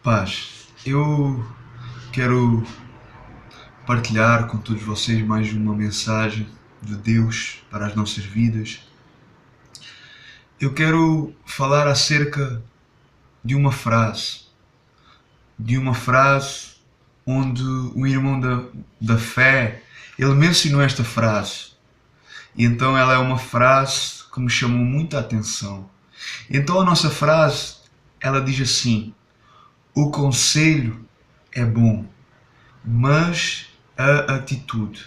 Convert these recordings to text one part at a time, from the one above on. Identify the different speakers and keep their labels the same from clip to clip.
Speaker 1: Paz, eu quero partilhar com todos vocês mais uma mensagem de Deus para as nossas vidas. Eu quero falar acerca de uma frase onde um irmão da fé, ele mencionou esta frase. E então ela é uma frase que me chamou muita atenção. Então a nossa frase, ela diz assim: o conselho é bom, mas a atitude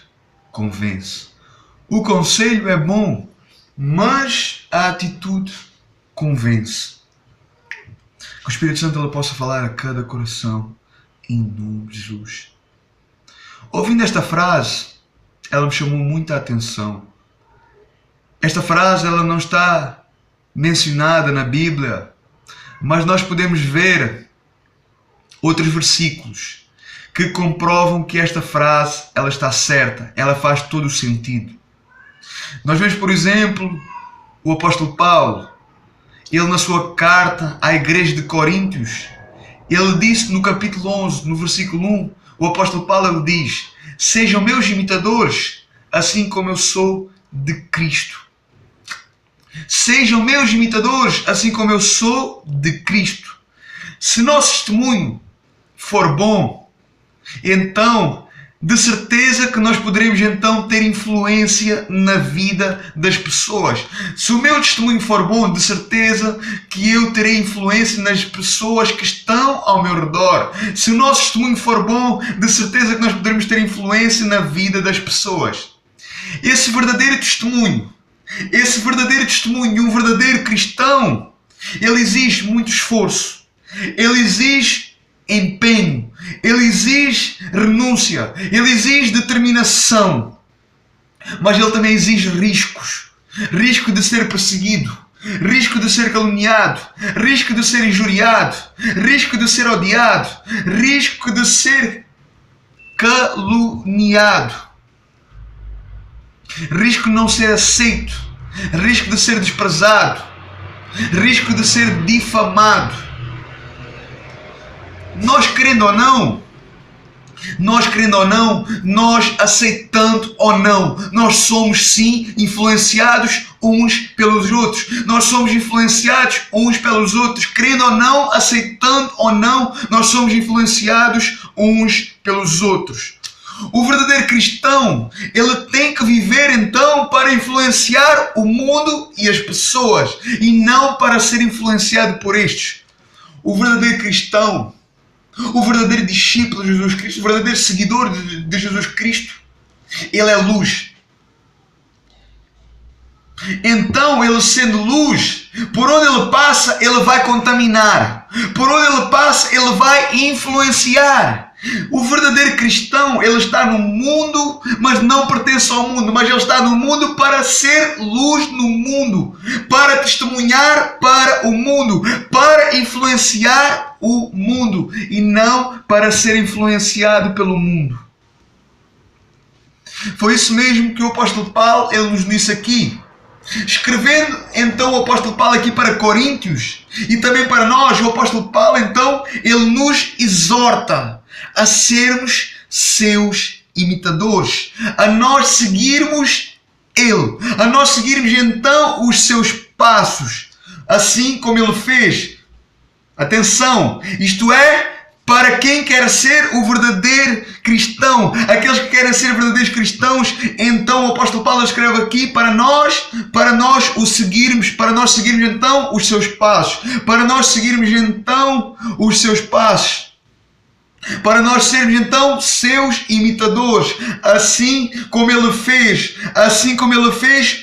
Speaker 1: convence. O conselho é bom, mas a atitude convence. Que o Espírito Santo ele possa falar a cada coração, em nome de Jesus. Ouvindo esta frase, ela me chamou muita atenção. Esta frase ela não está mencionada na Bíblia, mas nós podemos ver outros versículos que comprovam que esta frase ela está certa, ela faz todo o sentido. Nós vemos, por exemplo, o apóstolo Paulo. Ele, na sua carta à igreja de Coríntios, ele disse no capítulo 11, no versículo 1, o apóstolo Paulo ele diz: sejam meus imitadores, assim como eu sou de Cristo. Sejam meus imitadores, assim como eu sou de Cristo. Se nosso testemunho for bom, então de certeza que nós poderemos então ter influência na vida das pessoas. Se o meu testemunho for bom, de certeza que eu terei influência nas pessoas que estão ao meu redor. Se o nosso testemunho for bom, de certeza que nós poderemos ter influência na vida das pessoas. Esse verdadeiro testemunho de um verdadeiro cristão, ele exige muito esforço, ele exige empenho, ele exige renúncia, ele exige determinação, mas ele também exige riscos. Risco de ser perseguido, risco de ser caluniado, risco de ser injuriado, risco de ser odiado, risco de ser caluniado, risco de não ser aceito, risco de ser desprezado, risco de ser difamado. Nós querendo ou não, nós aceitando ou não, nós somos sim influenciados uns pelos outros. Nós somos influenciados uns pelos outros. Querendo ou não, aceitando ou não, nós somos influenciados uns pelos outros. O verdadeiro cristão, ele tem que viver então para influenciar o mundo e as pessoas, e não para ser influenciado por estes. O verdadeiro cristão, o verdadeiro discípulo de Jesus Cristo, o verdadeiro seguidor de Jesus Cristo, ele é luz. Então, ele sendo luz, por onde ele passa, ele vai contaminar. Por onde ele passa, ele vai influenciar. O verdadeiro cristão, ele está no mundo, mas não pertence ao mundo. Mas ele está no mundo para ser luz no mundo, para testemunhar para o mundo, para influenciar o mundo e não para ser influenciado pelo mundo. Foi isso mesmo que o apóstolo Paulo ele nos disse aqui. Escrevendo então o apóstolo Paulo aqui para Coríntios e também para nós, o apóstolo Paulo então ele nos exorta a sermos seus imitadores, a nós seguirmos ele, a nós seguirmos então os seus passos, assim como ele fez. Atenção, isto é, para quem quer ser o verdadeiro cristão, aqueles que querem ser verdadeiros cristãos, então o apóstolo Paulo escreve aqui para nós o seguirmos, para nós seguirmos então os seus passos, para nós seguirmos então os seus passos, para nós sermos então seus imitadores, assim como ele fez,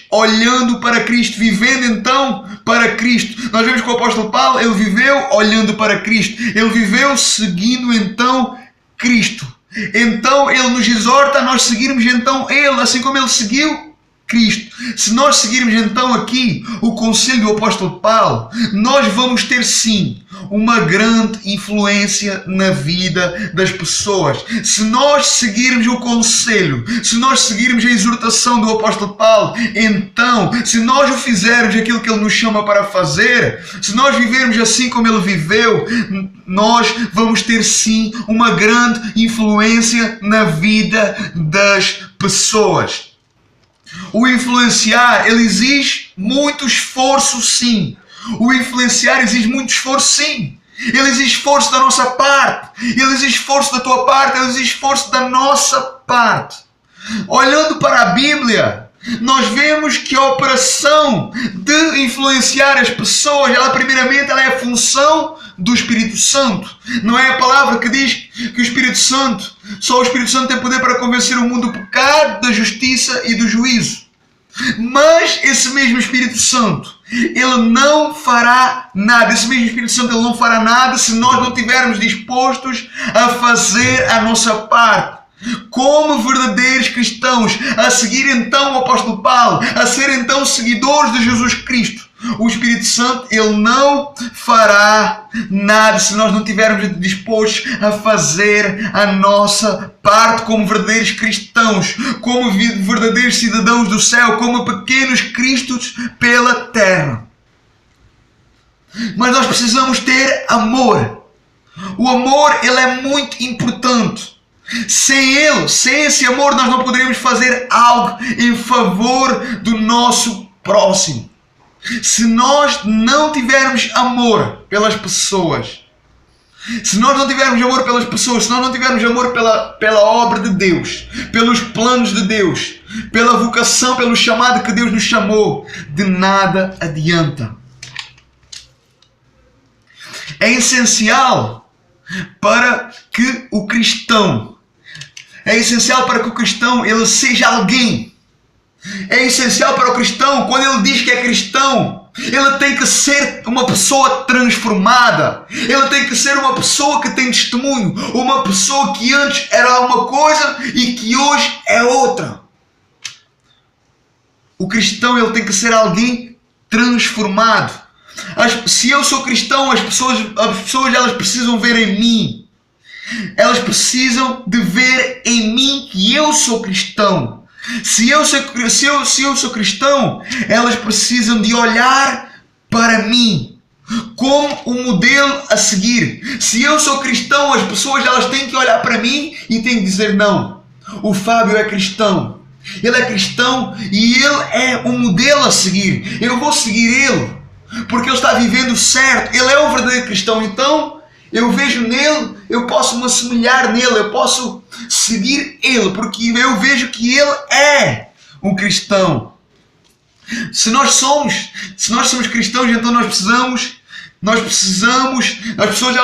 Speaker 1: olhando para Cristo, vivendo então para Cristo. Nós vemos que o apóstolo Paulo, ele viveu olhando para Cristo, ele viveu seguindo então Cristo. Então ele nos exorta a nós seguirmos então ele, assim como ele seguiu Cristo. Se nós seguirmos então aqui o conselho do apóstolo Paulo, nós vamos ter sim uma grande influência na vida das pessoas. Se nós seguirmos o conselho, se nós seguirmos a exortação do apóstolo Paulo, então, se nós o fizermos aquilo que ele nos chama para fazer, se nós vivermos assim como ele viveu, nós vamos ter sim uma grande influência na vida das pessoas. O influenciar, ele exige muito esforço, sim. O influenciar exige muito esforço, sim. Ele exige esforço da nossa parte. Ele exige esforço da tua parte. Ele exige esforço da nossa parte. Olhando para a Bíblia, nós vemos que a operação de influenciar as pessoas, primeiramente, ela é a função do Espírito Santo. Não é a palavra que diz que o Espírito Santo, só o Espírito Santo tem poder para convencer o mundo do pecado, da justiça e do juízo. Mas esse mesmo Espírito Santo, ele não fará nada. Esse mesmo Espírito Santo, ele não fará nada se nós não estivermos dispostos a fazer a nossa parte. Como verdadeiros cristãos, a seguir então o apóstolo Paulo, a ser então seguidores de Jesus Cristo, o Espírito Santo, ele não fará nada se nós não estivermos dispostos a fazer a nossa parte como verdadeiros cristãos, como verdadeiros cidadãos do céu, como pequenos cristos pela terra. Mas nós precisamos ter amor. O amor, ele é muito importante. Sem ele, sem esse amor, nós não poderíamos fazer algo em favor do nosso próximo. Se nós não tivermos amor pelas pessoas, se nós não tivermos amor pelas pessoas, se nós não tivermos amor pela obra de Deus, pelos planos de Deus, pela vocação, pelo chamado que Deus nos chamou, de nada adianta. É essencial para que o cristão, ele seja alguém. É essencial para o cristão, quando ele diz que é cristão, ele tem que ser uma pessoa transformada. Ele tem que ser uma pessoa que tem testemunho. Uma pessoa que antes era uma coisa e que hoje é outra. O cristão, ele tem que ser alguém transformado. Se eu sou cristão, as pessoas elas precisam ver em mim. Elas precisam de ver em mim que eu sou cristão. Se eu sou cristão, elas precisam de olhar para mim como um modelo a seguir. Se eu sou cristão, as pessoas elas têm que olhar para mim e têm que dizer: não, o Fábio é cristão. Ele é cristão e ele é um modelo a seguir. Eu vou seguir ele porque ele está vivendo certo. Ele é um verdadeiro cristão. Então eu vejo nele, eu posso me assemelhar nele, eu posso seguir ele, porque eu vejo que ele é um cristão. Se nós somos cristãos, então as pessoas elas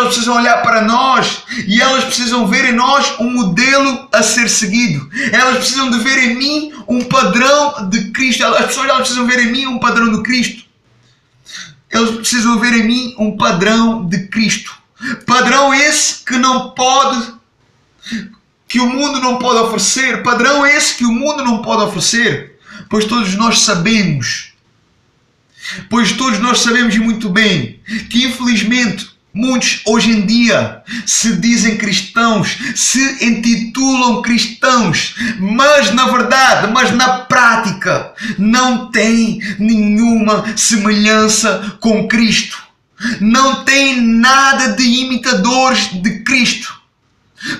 Speaker 1: precisam olhar para nós e elas precisam ver em nós um modelo a ser seguido. Elas precisam de ver em mim um padrão de Cristo. As pessoas elas precisam ver em mim um padrão de Cristo. Eles precisam ver em mim um padrão de Cristo. Padrão esse que o mundo não pode oferecer. Padrão esse que o mundo não pode oferecer. Pois todos nós sabemos e muito bem que infelizmente muitos hoje em dia se dizem cristãos, se intitulam cristãos, mas na prática não têm nenhuma semelhança com Cristo. Não têm nada de imitadores de Cristo.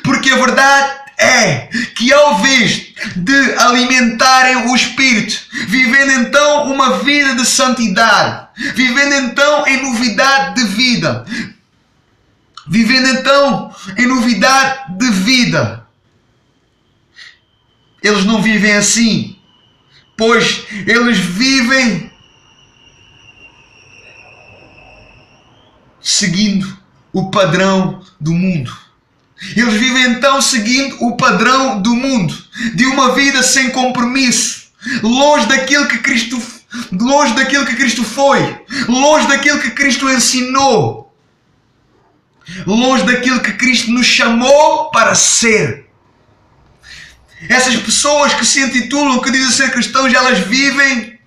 Speaker 1: Porque a verdade é que ao invés de alimentarem o Espírito, vivendo então uma vida de santidade, vivendo então em novidade de vida, eles não vivem assim, pois eles vivem seguindo o padrão do mundo. Eles vivem então seguindo o padrão do mundo, de uma vida sem compromisso, longe daquilo que Cristo foi, longe daquilo que Cristo ensinou, longe daquilo que Cristo nos chamou para ser. Essas pessoas que se intitulam, que dizem ser cristãos, elas vivem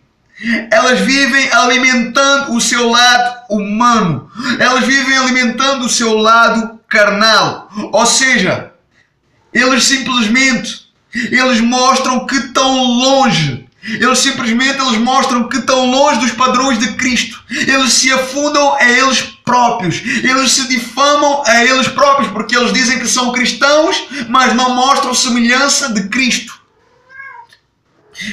Speaker 1: alimentando o seu lado humano. Elas vivem alimentando o seu lado carnal. Ou seja, eles mostram que estão longe. Eles mostram que estão longe dos padrões de Cristo. Eles se afundam a eles próprios. Eles se difamam a eles próprios, porque eles dizem que são cristãos, mas não mostram semelhança de Cristo.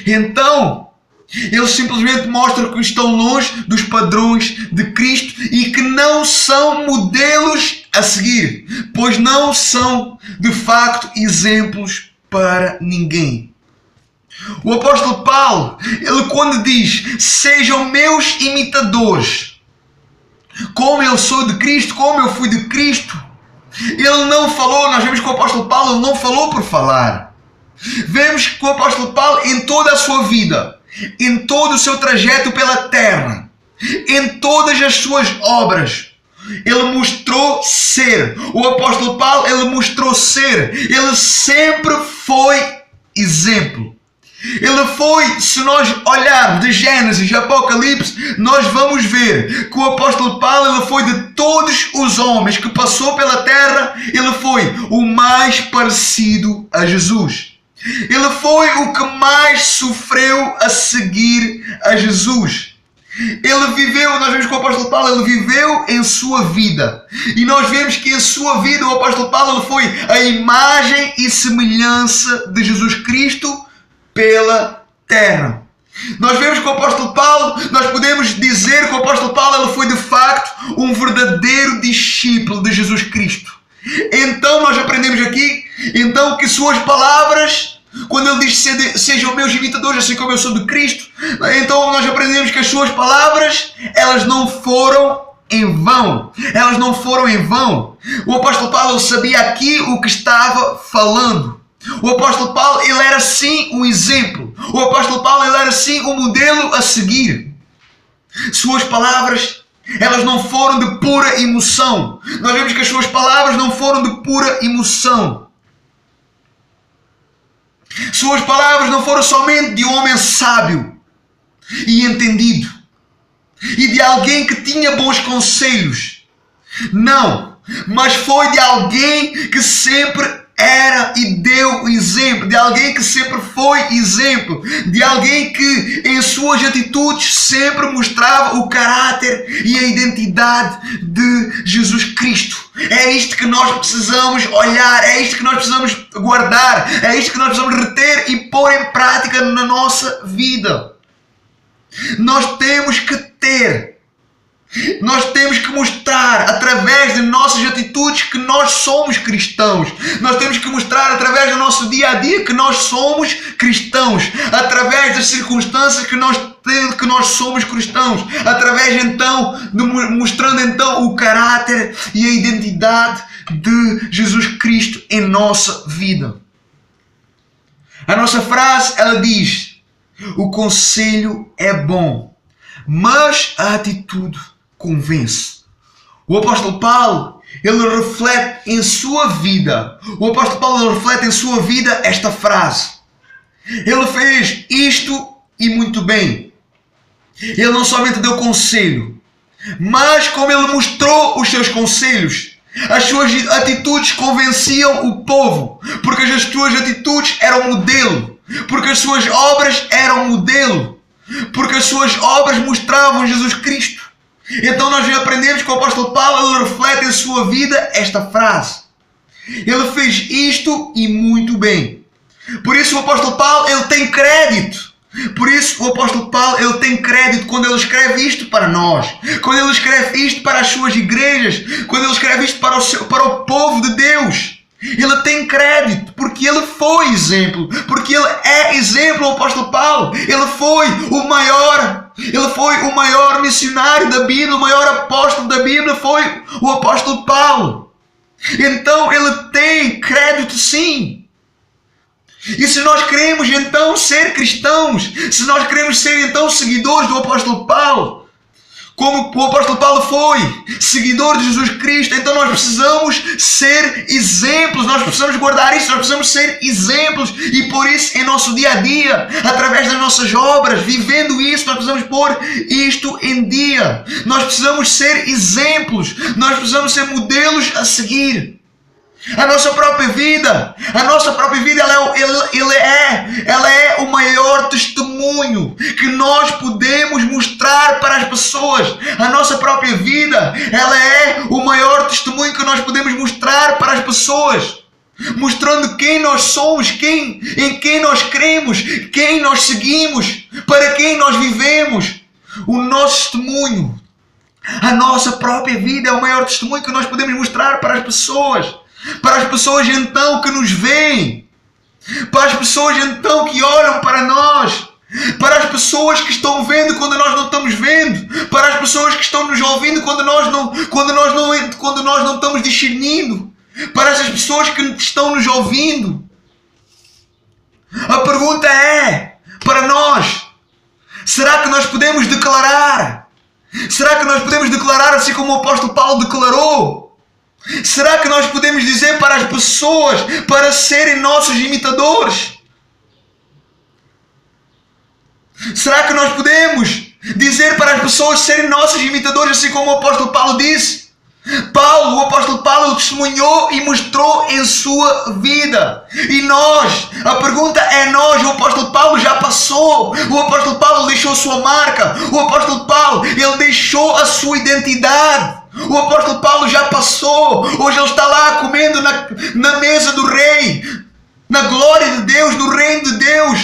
Speaker 1: Então, eles simplesmente mostram que estão longe dos padrões de Cristo e que não são modelos a seguir, pois não são, de facto, exemplos para ninguém. O apóstolo Paulo, ele quando diz, sejam meus imitadores, como eu sou de Cristo, como eu fui de Cristo, ele não falou, nós vemos que o apóstolo Paulo ele não falou por falar. Vemos que o apóstolo Paulo, em toda a sua vida, em todo o seu trajeto pela terra, em todas as suas obras, ele mostrou ser. O apóstolo Paulo, ele mostrou ser. Ele sempre foi exemplo. Ele foi, se nós olharmos de Gênesis e Apocalipse, nós vamos ver que o apóstolo Paulo, ele foi de todos os homens que passou pela terra, ele foi o mais parecido a Jesus. Ele foi o que mais sofreu a seguir a Jesus. Ele viveu, nós vemos que o apóstolo Paulo, ele viveu em sua vida. E nós vemos que em sua vida o apóstolo Paulo ele foi a imagem e semelhança de Jesus Cristo pela terra. Nós vemos que o apóstolo Paulo, nós podemos dizer que o apóstolo Paulo ele foi de facto um verdadeiro discípulo de Jesus Cristo. Então nós aprendemos aqui, então, que suas palavras, quando ele diz sejam meus imitadores, assim como eu sou de Cristo, então nós aprendemos que as suas palavras, elas não foram em vão. Elas não foram em vão. O apóstolo Paulo sabia aqui o que estava falando. O apóstolo Paulo, ele era sim um exemplo. O apóstolo Paulo, ele era sim um modelo a seguir. Suas palavras, elas não foram de pura emoção. Nós vemos que as suas palavras não foram de pura emoção. Suas palavras não foram somente de um homem sábio e entendido e de alguém que tinha bons conselhos. Não, mas foi de alguém que sempre era e deu exemplo, de alguém que sempre foi exemplo, de alguém que em suas atitudes sempre mostrava o caráter e a identidade de Jesus Cristo. É isto que nós precisamos olhar, é isto que nós precisamos guardar, é isto que nós precisamos reter e pôr em prática na nossa vida. Nós temos que mostrar através de nossas atitudes que nós somos cristãos. Nós temos que mostrar através do nosso dia a dia que nós somos cristãos. Através das circunstâncias que nós somos cristãos. Através então, mostrando então o caráter e a identidade de Jesus Cristo em nossa vida. A nossa frase, ela diz: o conselho é bom, mas a atitude convence. O apóstolo Paulo, ele reflete em sua vida. O apóstolo Paulo, ele reflete em sua vida esta frase. Ele fez isto e muito bem. Ele não somente deu conselho, mas como ele mostrou os seus conselhos, as suas atitudes convenciam o povo, porque as suas atitudes eram modelo, porque as suas obras eram modelo, porque as suas obras mostravam Jesus Cristo. Então nós já aprendemos que o apóstolo Paulo ele reflete em sua vida esta frase. Ele fez isto e muito bem. Por isso o apóstolo Paulo ele tem crédito. Por isso o apóstolo Paulo ele tem crédito quando ele escreve isto para nós. Quando ele escreve isto para as suas igrejas. Quando ele escreve isto para o povo de Deus. Ele tem crédito porque ele foi exemplo, porque ele é exemplo, o apóstolo Paulo. Ele foi o maior missionário da Bíblia, o maior apóstolo da Bíblia foi o apóstolo Paulo. Então ele tem crédito sim. E se nós queremos então ser cristãos, se nós queremos ser então seguidores do apóstolo Paulo, como o apóstolo Paulo foi seguidor de Jesus Cristo, então nós precisamos ser exemplos, nós precisamos guardar isso, nós precisamos ser exemplos, e por isso em nosso dia a dia, através das nossas obras, vivendo isso, nós precisamos pôr isto em dia. Nós precisamos ser exemplos, nós precisamos ser modelos a seguir. A nossa própria vida, ela é o maior testemunho que nós podemos mostrar para as pessoas. A nossa própria vida, ela é o maior testemunho que nós podemos mostrar para as pessoas, mostrando quem nós somos, em quem nós cremos, quem nós seguimos, para quem nós vivemos. O nosso testemunho, a nossa própria vida é o maior testemunho que nós podemos mostrar para as pessoas. Para as pessoas então que nos veem, para as pessoas então que olham para nós, para as pessoas que estão vendo quando nós não estamos vendo, para as pessoas que estão nos ouvindo quando nós não estamos discernindo, para essas pessoas que estão nos ouvindo. A pergunta é, para nós, será que nós podemos declarar? Será que nós podemos declarar assim como o apóstolo Paulo declarou? Será que nós podemos dizer para as pessoas para serem nossos imitadores? Será que nós podemos dizer para as pessoas serem nossos imitadores, assim como o apóstolo Paulo disse? O apóstolo Paulo testemunhou e mostrou em sua vida. E nós, a pergunta é nós, o apóstolo Paulo já passou. O apóstolo Paulo deixou sua marca. O apóstolo Paulo, ele deixou a sua identidade. O apóstolo Paulo já passou. Hoje ele está lá comendo na mesa do rei, na glória de Deus, no reino de Deus.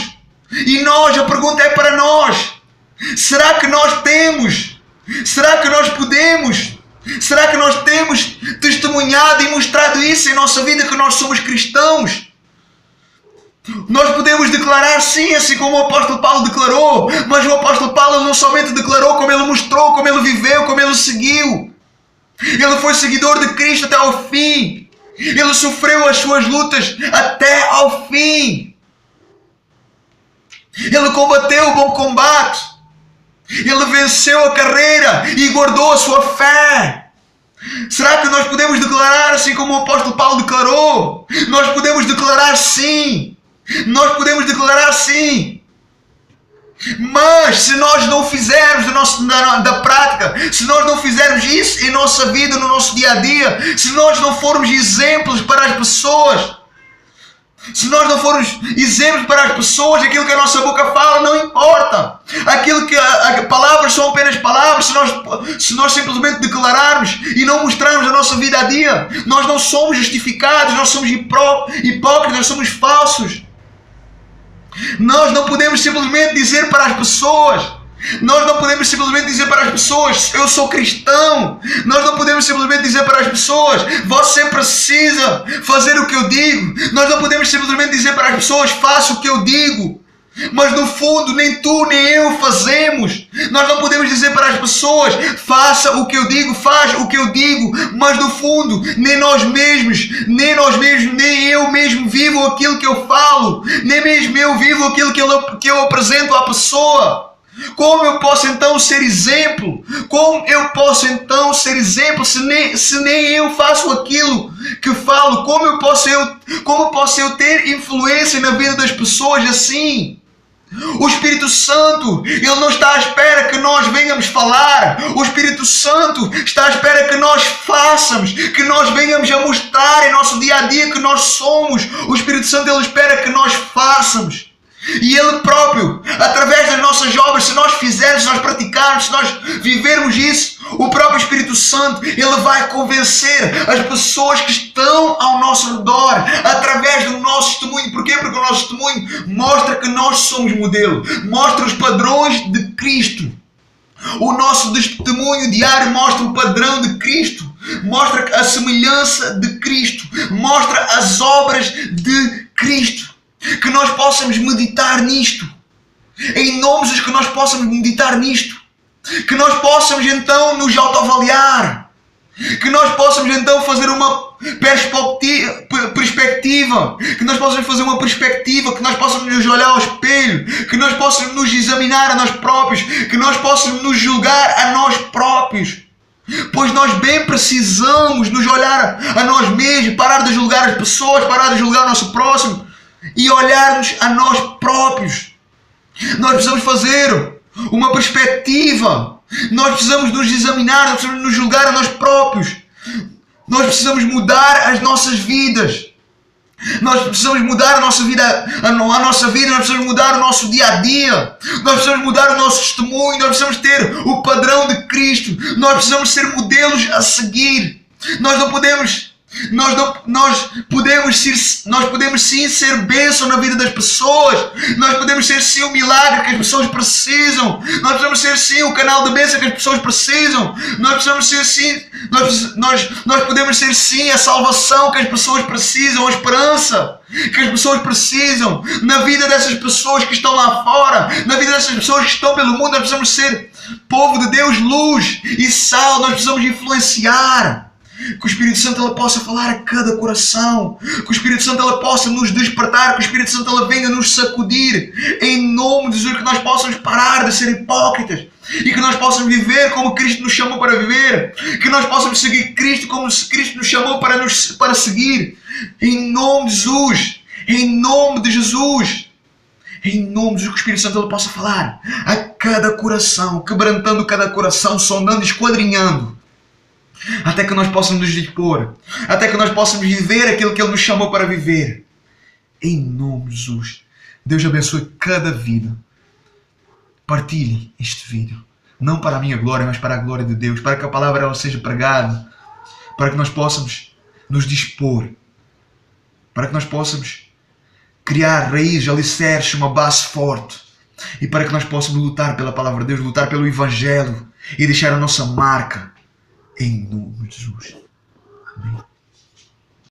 Speaker 1: E nós, a pergunta é para nós. Será que nós temos? Será que nós podemos? Será que nós temos testemunhado e mostrado isso em nossa vida, que nós somos cristãos? Nós podemos declarar sim, assim como o apóstolo Paulo declarou. Mas o apóstolo Paulo não somente declarou, como ele mostrou, como ele viveu, como ele seguiu. Ele foi seguidor de Cristo até ao fim. Ele sofreu as suas lutas até ao fim. Ele combateu o bom combate. Ele venceu a carreira e guardou a sua fé. Será que nós podemos declarar assim como o apóstolo Paulo declarou? Nós podemos declarar sim. Nós podemos declarar sim. Mas se nós não fizermos da prática, se nós não fizermos isso em nossa vida, no nosso dia a dia, se nós não formos exemplos para as pessoas, se nós não formos exemplos para as pessoas, aquilo que a nossa boca fala não importa. Aquilo que palavras são apenas palavras. Se nós simplesmente declararmos e não mostrarmos a nossa vida a dia, nós não somos justificados, nós somos hipócritas, nós somos falsos. Nós não podemos simplesmente dizer para as pessoas, eu sou cristão. Nós não podemos simplesmente dizer para as pessoas, você precisa fazer o que eu digo. Nós não podemos simplesmente dizer para as pessoas, faça o que eu digo. Mas no fundo, nem tu nem eu fazemos. Nós não podemos dizer para as pessoas, faça o que eu digo, faz o que eu digo. Mas no fundo, nem eu mesmo vivo aquilo que eu falo. Nem mesmo eu vivo aquilo que eu apresento à pessoa. Como eu posso então ser exemplo? Como eu posso então ser exemplo se nem eu faço aquilo que falo? Como posso eu ter influência na vida das pessoas assim? O Espírito Santo, ele não está à espera que nós venhamos falar. O Espírito Santo está à espera que nós façamos, que nós venhamos a mostrar em nosso dia a dia que nós somos. O Espírito Santo, ele espera que nós façamos. E Ele próprio, através das nossas obras, se nós fizermos, se nós praticarmos, se nós vivermos isso, o próprio Espírito Santo, Ele vai convencer as pessoas que estão ao nosso redor, através do nosso testemunho. Porquê? Porque o nosso testemunho mostra que nós somos modelo, mostra os padrões de Cristo. O nosso testemunho diário mostra o padrão de Cristo, mostra a semelhança de Cristo, mostra as obras de Cristo. Que nós possamos meditar nisto, em nome de Jesus, que nós possamos meditar nisto, que nós possamos então nos autoavaliar, que nós possamos então fazer uma perspectiva perspectiva, que nós possamos fazer uma perspectiva, que nós possamos nos olhar ao espelho, que nós possamos nos examinar a nós próprios, que nós possamos nos julgar a nós próprios. Pois nós bem precisamos nos olhar a nós mesmos, parar de julgar as pessoas, parar de julgar o nosso próximo e olharmos a nós próprios. Nós precisamos fazer uma perspectiva, nós precisamos nos examinar, nós precisamos nos julgar a nós próprios. Nós precisamos mudar as nossas vidas. Nós precisamos mudar a nossa vida, nós precisamos mudar o nosso dia a dia. Nós precisamos mudar o nosso testemunho, nós precisamos ter o padrão de Cristo. Nós precisamos ser modelos a seguir. Nós podemos sim ser bênção na vida das pessoas. Nós podemos ser sim o milagre que as pessoas precisam. Nós podemos ser sim o canal de bênção que as pessoas precisam. Nós podemos ser sim a salvação que as pessoas precisam, a esperança que as pessoas precisam na vida dessas pessoas que estão lá fora, na vida dessas pessoas que estão pelo mundo. Nós precisamos ser povo de Deus, luz e sal. Nós precisamos influenciar. Que o Espírito Santo ele possa falar a cada coração, que o Espírito Santo ele possa nos despertar, que o Espírito Santo ele venha nos sacudir, em nome de Jesus, que nós possamos parar de ser hipócritas e que nós possamos viver como Cristo nos chamou para viver, que nós possamos seguir Cristo como Cristo nos chamou para seguir, em nome de Jesus, em nome de Jesus. Em nome de Jesus, que o Espírito Santo ele possa falar a cada coração, quebrantando cada coração, sondando, esquadrinhando, até que nós possamos nos dispor, até que nós possamos viver aquilo que Ele nos chamou para viver. Em nome de Jesus. Deus abençoe cada vida. Partilhe este vídeo. Não para a minha glória, mas para a glória de Deus. Para que a palavra ela seja pregada. Para que nós possamos nos dispor. Para que nós possamos criar raízes, alicerces, uma base forte. E para que nós possamos lutar pela palavra de Deus, lutar pelo Evangelho e deixar a nossa marca. Em nome de Jesus. Amém.